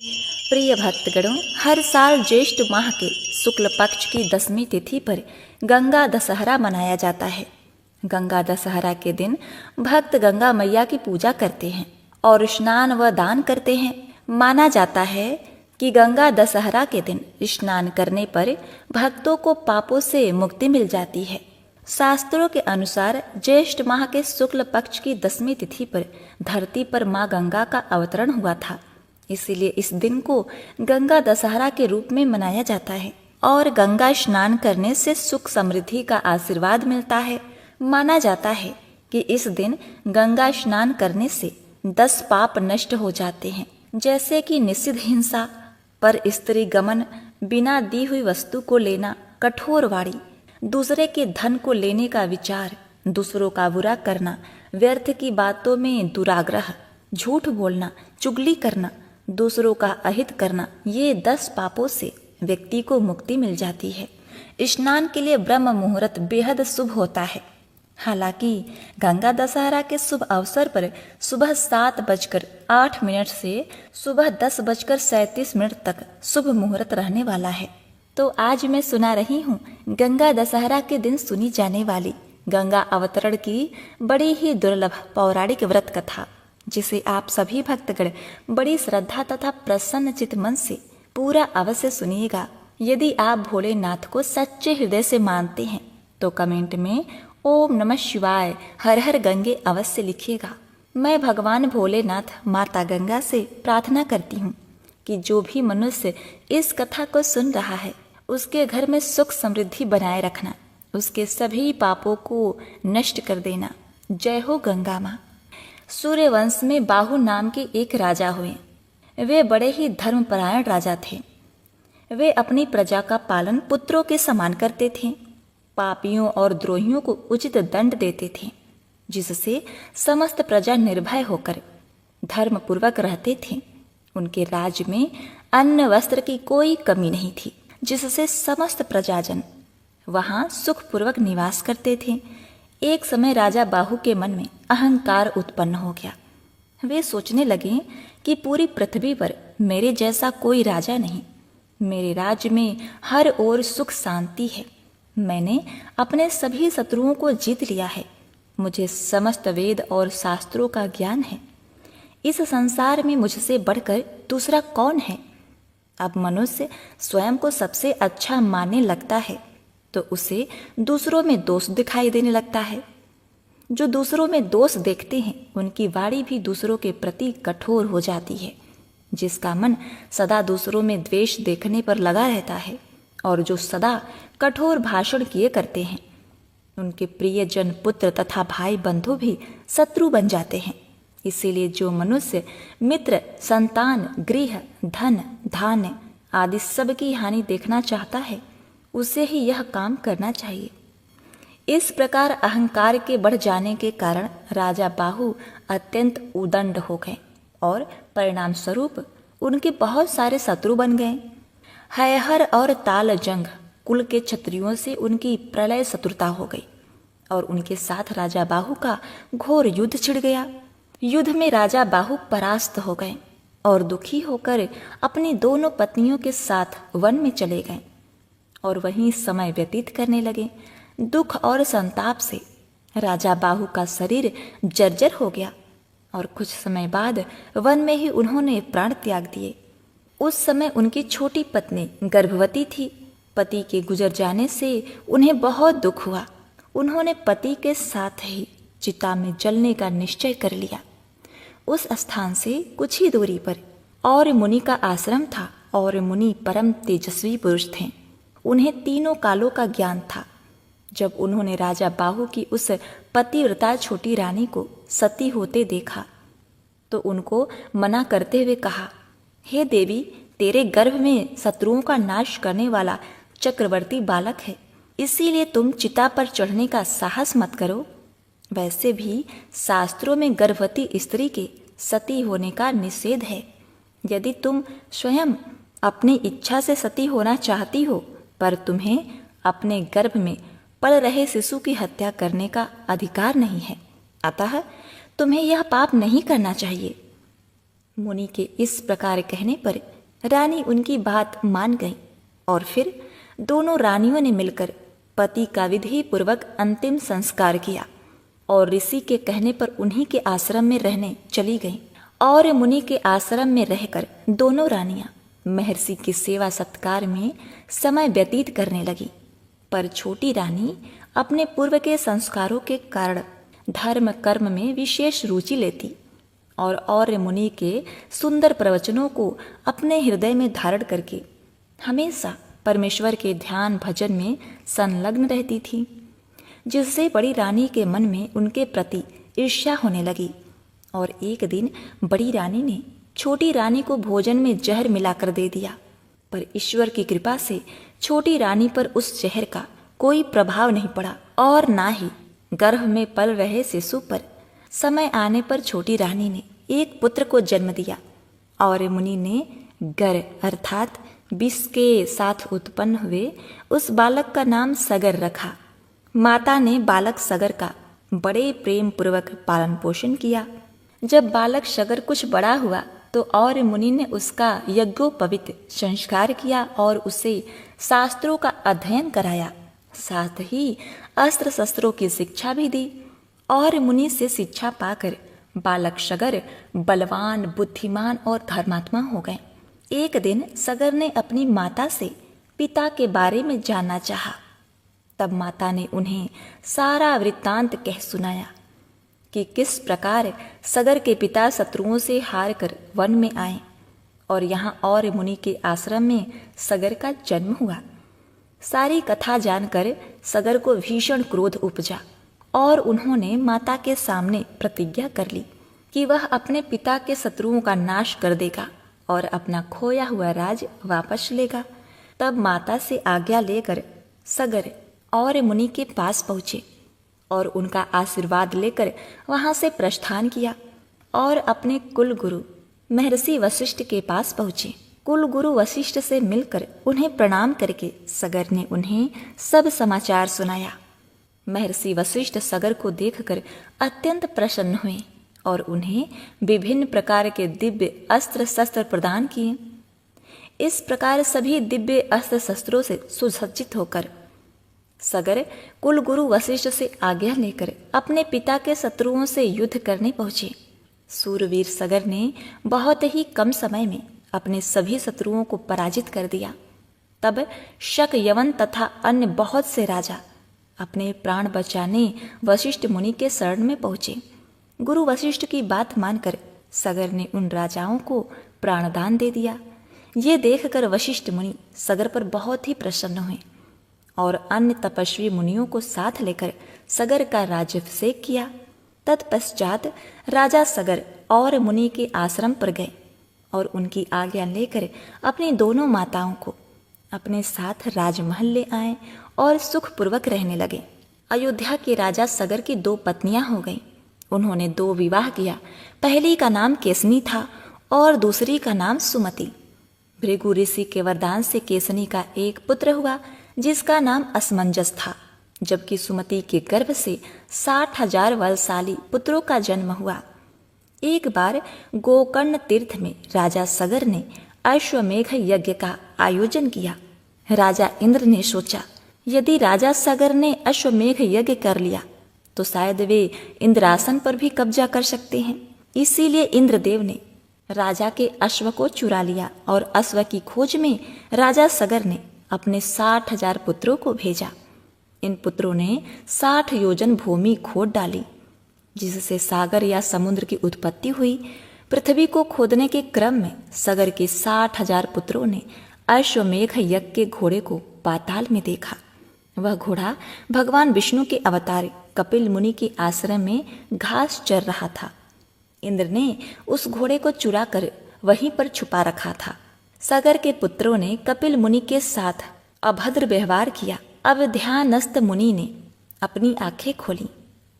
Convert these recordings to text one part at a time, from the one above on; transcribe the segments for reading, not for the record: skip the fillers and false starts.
प्रिय भक्तगणों, हर साल ज्येष्ठ माह के शुक्ल पक्ष की 10वीं तिथि पर गंगा दशहरा मनाया जाता है। गंगा दशहरा के दिन भक्त गंगा मैया की पूजा करते हैं और स्नान व दान करते हैं। माना जाता है कि गंगा दशहरा के दिन स्नान करने पर भक्तों को पापों से मुक्ति मिल जाती है। शास्त्रों के अनुसार ज्येष्ठ माह के शुक्ल पक्ष की 10वीं तिथि पर धरती पर मां गंगा का अवतरण हुआ था, इसीलिए इस दिन को गंगा दशहरा के रूप में मनाया जाता है। और गंगा स्नान करने से सुख समृद्धि का आशीर्वाद मिलता है। माना जाता है कि इस दिन गंगा स्नान करने से 10 पाप नष्ट हो जाते हैं, जैसे कि निषिद्ध हिंसा, पर स्त्री गमन, बिना दी हुई वस्तु को लेना, कठोर वाणी, दूसरे के धन को लेने का विचार, दूसरों का बुरा करना, व्यर्थ की बातों में दुराग्रह, झूठ बोलना, चुगली करना, दूसरों का अहित करना, ये 10 पापों से व्यक्ति को मुक्ति मिल जाती है। स्नान के लिए ब्रह्म मुहूर्त बेहद शुभ होता है। हालांकि गंगा दशहरा के शुभ अवसर पर सुबह 7:08 से सुबह 10:37 तक शुभ मुहूर्त रहने वाला है। तो आज मैं सुना रही हूँ गंगा दशहरा के दिन सुनी जाने वाली गंगा अवतरण की बड़ी ही दुर्लभ पौराणिक व्रत कथा, जिसे आप सभी भक्तगण बड़ी श्रद्धा तथा प्रसन्न चित्त मन से पूरा अवश्य सुनिएगा। यदि आप भोलेनाथ को सच्चे हृदय से मानते हैं तो कमेंट में ओम नमः शिवाय, हर हर गंगे अवश्य लिखिएगा। मैं भगवान भोलेनाथ माता गंगा से प्रार्थना करती हूँ कि जो भी मनुष्य इस कथा को सुन रहा है उसके घर में सुख समृद्धि बनाए रखना, उसके सभी पापों को नष्ट कर देना। जय हो गंगा माँ। सूर्यवंश में बाहु नाम के एक राजा हुए। वे बड़े ही धर्मपरायण राजा थे। वे अपनी प्रजा का पालन पुत्रों के समान करते थे। पापियों और द्रोहियों को उचित दंड देते थे, जिससे समस्त प्रजा निर्भय होकर धर्मपूर्वक रहते थे। उनके राज्य में अन्न वस्त्र की कोई कमी नहीं थी, जिससे समस्त प्रजाजन वहां सुखपूर्वक निवास करते थे। एक समय राजा बाहु के मन में अहंकार उत्पन्न हो गया। वे सोचने लगे कि पूरी पृथ्वी पर मेरे जैसा कोई राजा नहीं। मेरे राज्य में हर ओर सुख शांति है। मैंने अपने सभी शत्रुओं को जीत लिया है। मुझे समस्त वेद और शास्त्रों का ज्ञान है। इस संसार में मुझसे बढ़कर दूसरा कौन है? अब मनुष्य स्वयं को सबसे अच्छा मानने लगता है तो उसे दूसरों में दोष दिखाई देने लगता है। जो दूसरों में दोष देखते हैं उनकी वाणी भी दूसरों के प्रति कठोर हो जाती है। जिसका मन सदा दूसरों में द्वेष देखने पर लगा रहता है और जो सदा कठोर भाषण किए करते हैं, उनके प्रियजन, पुत्र तथा भाई बंधु भी शत्रु बन जाते हैं। इसीलिए जो मनुष्य मित्र, संतान, गृह, धन, धान्य आदि सबकी हानि देखना चाहता है उसे ही यह काम करना चाहिए। इस प्रकार अहंकार के बढ़ जाने के कारण राजा बाहु अत्यंत उदंड हो गए और परिणाम स्वरूप उनके बहुत सारे शत्रु बन गए। हैहर और ताल जंग कुल के क्षत्रियों से उनकी प्रलय शत्रुता हो गई और उनके साथ राजा बाहु का घोर युद्ध छिड़ गया। युद्ध में राजा बाहु परास्त हो गए और दुखी होकर अपनी दोनों पत्नियों के साथ वन में चले गए और वहीं समय व्यतीत करने लगे। दुख और संताप से राजा बाहु का शरीर जर्जर हो गया और कुछ समय बाद वन में ही उन्होंने प्राण त्याग दिए। उस समय उनकी छोटी पत्नी गर्भवती थी। पति के गुजर जाने से उन्हें बहुत दुख हुआ। उन्होंने पति के साथ ही चिता में जलने का निश्चय कर लिया। उस स्थान से कुछ ही दूरी पर और मुनि का आश्रम था और मुनि परम तेजस्वी पुरुष थे। उन्हें तीनों कालों का ज्ञान था। जब उन्होंने राजा बाहु की उस पतिव्रता छोटी रानी को सती होते देखा तो उनको मना करते हुए कहा, हे देवी, तेरे गर्भ में शत्रुओं का नाश करने वाला चक्रवर्ती बालक है, इसीलिए तुम चिता पर चढ़ने का साहस मत करो। वैसे भी शास्त्रों में गर्भवती स्त्री के सती होने का निषेध है। यदि तुम स्वयं अपनी इच्छा से सती होना चाहती हो, पर तुम्हें अपने गर्भ में पल रहे शिशु की हत्या करने का अधिकार नहीं है, अतः तुम्हें यह पाप नहीं करना चाहिए। मुनि के इस प्रकार कहने पर रानी उनकी बात मान गई और फिर दोनों रानियों ने मिलकर पति का विधि पूर्वक अंतिम संस्कार किया और ऋषि के कहने पर उन्हीं के आश्रम में रहने चली गईं। और मुनि के आश्रम में रहकर दोनों रानियां महर्षि की सेवा सत्कार में समय व्यतीत करने लगी। पर छोटी रानी अपने पूर्व के संस्कारों के कारण धर्म कर्म में विशेष रुचि लेती और मुनि के सुंदर प्रवचनों को अपने हृदय में धारण करके हमेशा परमेश्वर के ध्यान भजन में संलग्न रहती थी, जिससे बड़ी रानी के मन में उनके प्रति ईर्ष्या होने लगी। और एक दिन बड़ी रानी ने छोटी रानी को भोजन में जहर मिलाकर दे दिया, पर ईश्वर की कृपा से छोटी रानी पर उस जहर का कोई प्रभाव नहीं पड़ा और ना ही गर्भ में पल रहे शिशु पर। समय आने पर छोटी रानी ने एक पुत्र को जन्म दिया और मुनि ने गर अर्थात विष के साथ उत्पन्न हुए उस बालक का नाम सगर रखा। माता ने बालक सगर का बड़े प्रेम पूर्वक पालन पोषण किया। जब बालक सगर कुछ बड़ा हुआ तो और मुनि ने उसका यज्ञोपवीत संस्कार किया और उसे शास्त्रों का अध्ययन कराया, साथ ही अस्त्र शस्त्रों की शिक्षा भी दी। और मुनि से शिक्षा पाकर बालक सगर बलवान, बुद्धिमान और धर्मात्मा हो गए। एक दिन सगर ने अपनी माता से पिता के बारे में जानना चाहा। तब माता ने उन्हें सारा वृत्तांत कह सुनाया कि किस प्रकार सगर के पिता शत्रुओं से हार कर वन में आए और यहाँ और मुनि के आश्रम में सगर का जन्म हुआ। सारी कथा जानकर सगर को भीषण क्रोध उपजा और उन्होंने माता के सामने प्रतिज्ञा कर ली कि वह अपने पिता के शत्रुओं का नाश कर देगा और अपना खोया हुआ राज वापस लेगा। तब माता से आज्ञा लेकर सगर और मुनि के पास पहुँचे और उनका आशीर्वाद लेकर वहां से प्रस्थान किया और अपने कुल गुरु महर्षि वशिष्ठ के पास पहुँचे। कुल गुरु वशिष्ठ से मिलकर उन्हें प्रणाम करके सगर ने उन्हें सब समाचार सुनाया। महर्षि वशिष्ठ सगर को देखकर अत्यंत प्रसन्न हुए और उन्हें विभिन्न प्रकार के दिव्य अस्त्र शस्त्र प्रदान किए। इस प्रकार सभी दिव्य अस्त्र शस्त्रों से सुसज्जित होकर सगर कुल गुरु वशिष्ठ से आज्ञा लेकर अपने पिता के शत्रुओं से युद्ध करने पहुंचे। सूरवीर सगर ने बहुत ही कम समय में अपने सभी शत्रुओं को पराजित कर दिया। तब शक, यवन तथा अन्य बहुत से राजा अपने प्राण बचाने वशिष्ठ मुनि के शरण में पहुंचे। गुरु वशिष्ठ की बात मानकर सगर ने उन राजाओं को प्राणदान दे दिया। ये देखकर वशिष्ठ मुनि सगर पर बहुत ही प्रसन्न हुए और अन्य तपस्वी मुनियों को साथ लेकर सगर का राज्याभिषेक किया। तत्पश्चात राजा सगर और मुनि के आश्रम पर गए और उनकी आज्ञा लेकर अपनी दोनों माताओं को अपने साथ राजमहल ले आए और सुखपूर्वक रहने लगे। अयोध्या के राजा सगर की 2 पत्नियां हो गईं। उन्होंने 2 विवाह किया। पहली का नाम केसनी था और दूसरी का नाम सुमति। भृगु ऋषि के वरदान से केसनी का एक पुत्र हुआ जिसका नाम असमंजस था, जबकि सुमति के गर्भ से 60,000 बलशाली पुत्रों का जन्म हुआ। एक बार गोकर्ण तीर्थ में राजा सगर ने अश्वमेघ यज्ञ का आयोजन किया। राजा इंद्र ने सोचा, यदि राजा सगर ने अश्वमेघ यज्ञ कर लिया तो शायद वे इंद्रासन पर भी कब्जा कर सकते हैं। इसीलिए इंद्रदेव ने राजा के अश्व को चुरा लिया और अश्व की खोज में राजा सगर ने अपने 60,000 पुत्रों को भेजा। इन पुत्रों ने 60 योजन भूमि खोद डाली, जिससे सागर या समुद्र की उत्पत्ति हुई। पृथ्वी को खोदने के क्रम में सगर के 60,000 पुत्रों ने अश्वमेघ यज्ञ के घोड़े को पाताल में देखा। वह घोड़ा भगवान विष्णु के अवतार कपिल मुनि के आश्रम में घास चर रहा था। इंद्र ने उस घोड़े को चुरा कर वहीं पर छुपा रखा था। सगर के पुत्रों ने कपिल मुनि के साथ अभद्र व्यवहार किया। अब ध्यानस्थ मुनि ने अपनी आंखें खोली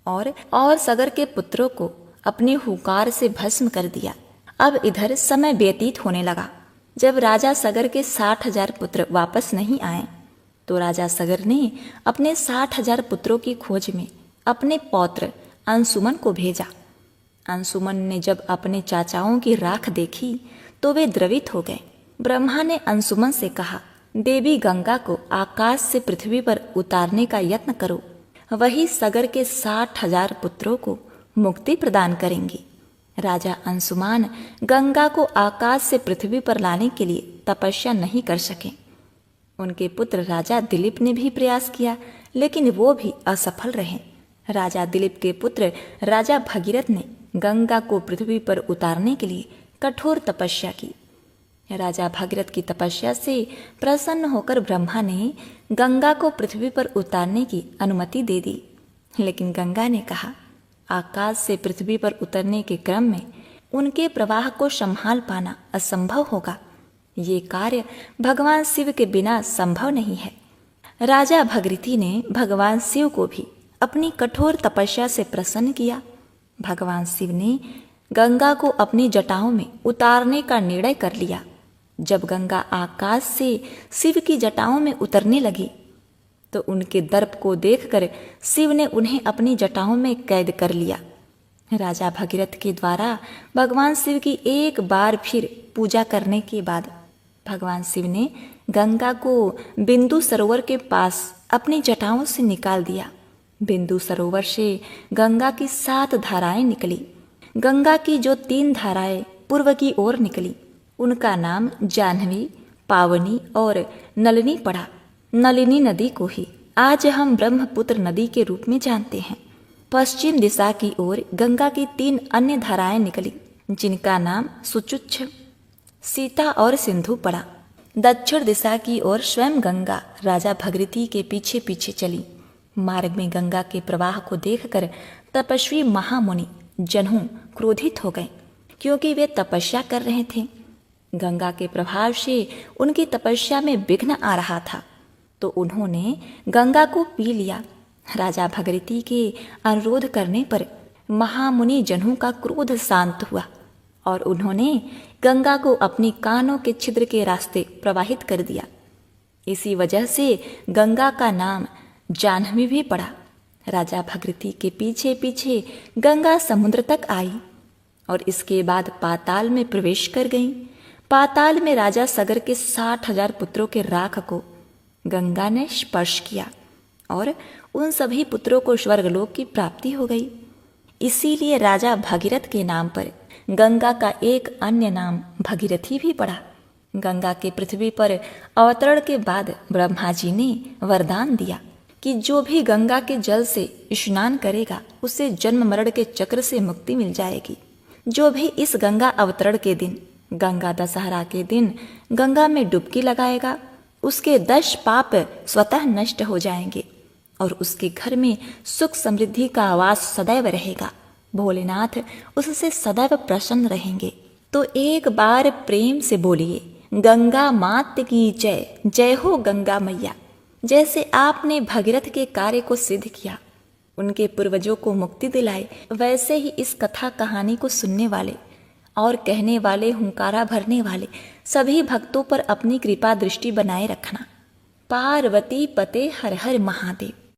और सगर के पुत्रों को अपने हुंकार से भस्म कर दिया। अब इधर समय व्यतीत होने लगा। जब राजा सगर के 60,000 पुत्र वापस नहीं आए तो राजा सगर ने अपने 60,000 पुत्रों की खोज में अपने पौत्र अंशुमन को भेजा। अंशुमन ने जब अपने चाचाओं की राख देखी तो वे द्रवित हो गए। ब्रह्मा ने अंशुमन से कहा, देवी गंगा को आकाश से पृथ्वी पर उतारने का यत्न करो, वही सगर के 60,000 पुत्रों को मुक्ति प्रदान करेंगी। राजा अंशुमान गंगा को आकाश से पृथ्वी पर लाने के लिए तपस्या नहीं कर सके। उनके पुत्र राजा दिलीप ने भी प्रयास किया, लेकिन वो भी असफल रहे। राजा दिलीप के पुत्र राजा भगीरथ ने गंगा को पृथ्वी पर उतारने के लिए कठोर तपस्या की। राजा भगीरथ की तपस्या से प्रसन्न होकर ब्रह्मा ने गंगा को पृथ्वी पर उतारने की अनुमति दे दी। लेकिन गंगा ने कहा, आकाश से पृथ्वी पर उतरने के क्रम में उनके प्रवाह को संभाल पाना असंभव होगा। ये कार्य भगवान शिव के बिना संभव नहीं है। राजा भगीरथी ने भगवान शिव को भी अपनी कठोर तपस्या से प्रसन्न किया। भगवान शिव ने गंगा को अपनी जटाओं में उतारने का निर्णय कर लिया। जब गंगा आकाश से शिव की जटाओं में उतरने लगी तो उनके दर्प को देखकर शिव ने उन्हें अपनी जटाओं में कैद कर लिया। राजा भगीरथ के द्वारा भगवान शिव की एक बार फिर पूजा करने के बाद भगवान शिव ने गंगा को बिंदु सरोवर के पास अपनी जटाओं से निकाल दिया। बिंदु सरोवर से गंगा की 7 धाराएं निकली। गंगा की जो 3 धाराएं पूर्व की ओर निकली उनका नाम जाह्नवी, पावनी और नलिनी पड़ा। नलिनी नदी को ही आज हम ब्रह्मपुत्र नदी के रूप में जानते हैं। पश्चिम दिशा की ओर गंगा की 3 अन्य धाराएं निकली, जिनका नाम सुचुच्छ, सीता और सिंधु पड़ा। दक्षिण दिशा की ओर स्वयं गंगा राजा भगीरथी के पीछे पीछे चली। मार्ग में गंगा के प्रवाह को देखकर तपस्वी महामुनि जन्हू क्रोधित हो गए, क्योंकि वे तपस्या कर रहे थे। गंगा के प्रभाव से उनकी तपस्या में विघ्न आ रहा था, तो उन्होंने गंगा को पी लिया। राजा भगीरथी के अनुरोध करने पर महामुनि जन्हू का क्रोध शांत हुआ और उन्होंने गंगा को अपनी कानों के छिद्र के रास्ते प्रवाहित कर दिया। इसी वजह से गंगा का नाम जाह्नवी भी पड़ा। राजा भगीरथी के पीछे पीछे गंगा समुद्र तक आई और इसके बाद पाताल में प्रवेश कर गई। पाताल में राजा सगर के 60,000 पुत्रों के राख को गंगा ने स्पर्श किया और उन सभी पुत्रों को स्वर्गलोक की प्राप्ति हो गई। इसीलिए राजा भगीरथ के नाम पर गंगा का एक अन्य नाम भगीरथी भी पड़ा। गंगा के पृथ्वी पर अवतरण के बाद ब्रह्मा जी ने वरदान दिया कि जो भी गंगा के जल से स्नान करेगा उसे जन्म मरण के चक्र से मुक्ति मिल जाएगी। जो भी इस गंगा अवतरण के दिन, गंगा दशहरा के दिन गंगा में डुबकी लगाएगा, उसके 10 पाप स्वतः नष्ट हो जाएंगे और उसके घर में सुख समृद्धि का आवास सदैव रहेगा। भोलेनाथ उससे सदैव प्रसन्न रहेंगे। तो एक बार प्रेम से बोलिए, गंगा मात की जय, जय हो गंगा मैया। जैसे आपने भगीरथ के कार्य को सिद्ध किया, उनके पूर्वजों को मुक्ति दिलाई, वैसे ही इस कथा कहानी को सुनने वाले और कहने वाले, हुंकारा भरने वाले सभी भक्तों पर अपनी कृपा दृष्टि बनाए रखना। पार्वती पते हर हर महादेव।